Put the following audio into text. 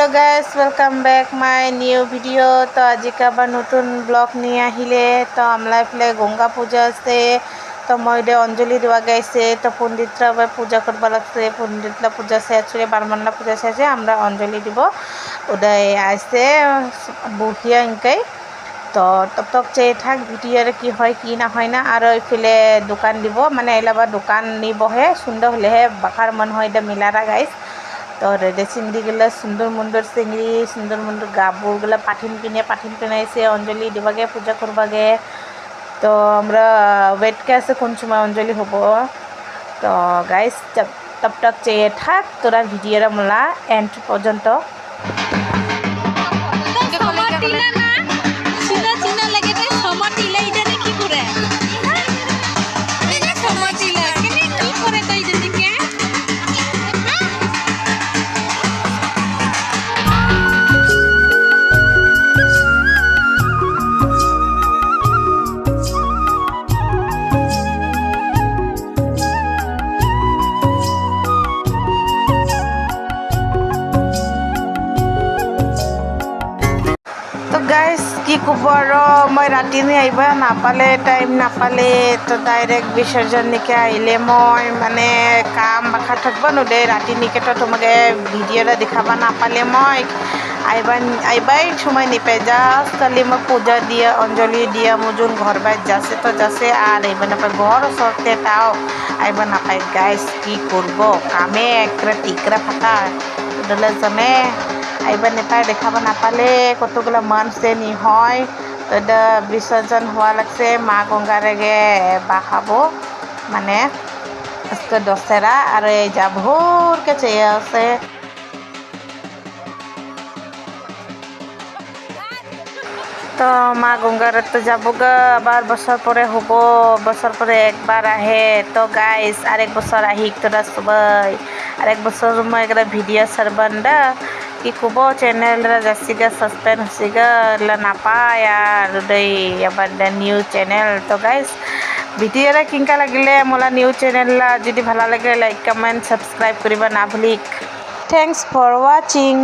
Hello guys welcome back my new video. तो आज का आबार नतून ब्लग नहीं आहिले तो आमला एफाले गंगा पूजा आछे तो मैं अंजलि देवा गाइছে तो पंडितरा आबार पूजा करबा लागছে पंडितला पूजा शेष करे बारमानला पूजा शेषे आमरा अंजलि দিব ওদাই आइছে बहिया इनकाई तो तब तक চেয়ে থাক ভিডিওর কি হয় কি না হয় না। আর এইফালে দোকান দিব মানে এলাবা দোকান নিবহে সুন্দর হলেহে বাকার মন হয় এটা মিলারা গাইস। तो रेडे चिंगड़ीगुला सुंदर मुंदर चिंगड़ी सुंदर मुंदर गाबुरगुला पाठिन किनाइছে अंजलि दिबागे पूजा करबागे। तो আমরা ওয়েট কে আছে কোন সময় अंजलि হবো। তো গাইস তব তক চেয়ে থাক তোরা ভিডিওটা মোলা এন্ড পর্যন্ত। गाइस की खबर मैं राति में आइबा नापाले टाइम नापाले तो डायरेक्ट विसर्जन निके आइले मैं माने काम बाखा थकबा नुदे राति निके तो तुम्हें भिडिओ दिखाबा नापाले मैं आइबाई समय निपे जास्ट खाली मैं पूजा दिया अंजलि दिया मुजुन घर बार जासे तो जासे और आइबा नापाय घर ओसरते ताओ आइबा नापाय गाइस की करबो कामे एकरा टिकरा फाटा दले जने आइबा नापाय देखाबा नापाले कतगुला मानसे नी হয় तो विसर्जन हुआ लगसे माँ गंगारेगे बाहाबो माने इसको दशहरा और जा भोर के चाहिए से तो माँ गंगार तो जाबोगा आबार बছর পরে হবো বছর পরে একবার আহে তো গাইস আরেক বছর আহিক তোরা সবাই আরেক বছর মই একটা ভিডিও সারবান্ডা কি কব চ্যানেল যাচ্ছিগা সাসপেন্ড হচ্ছিগা না পায় আর আবার নিউ চ্যানেল। তো গাইস ভিডিওটা কিনকা লাগিলে মোলা নিউ চ্যানেল যদি ভালো লাগে লাইক কমেন্ট সাবস্ক্রাইব করিবা না ভুলিক। Thanks for watching.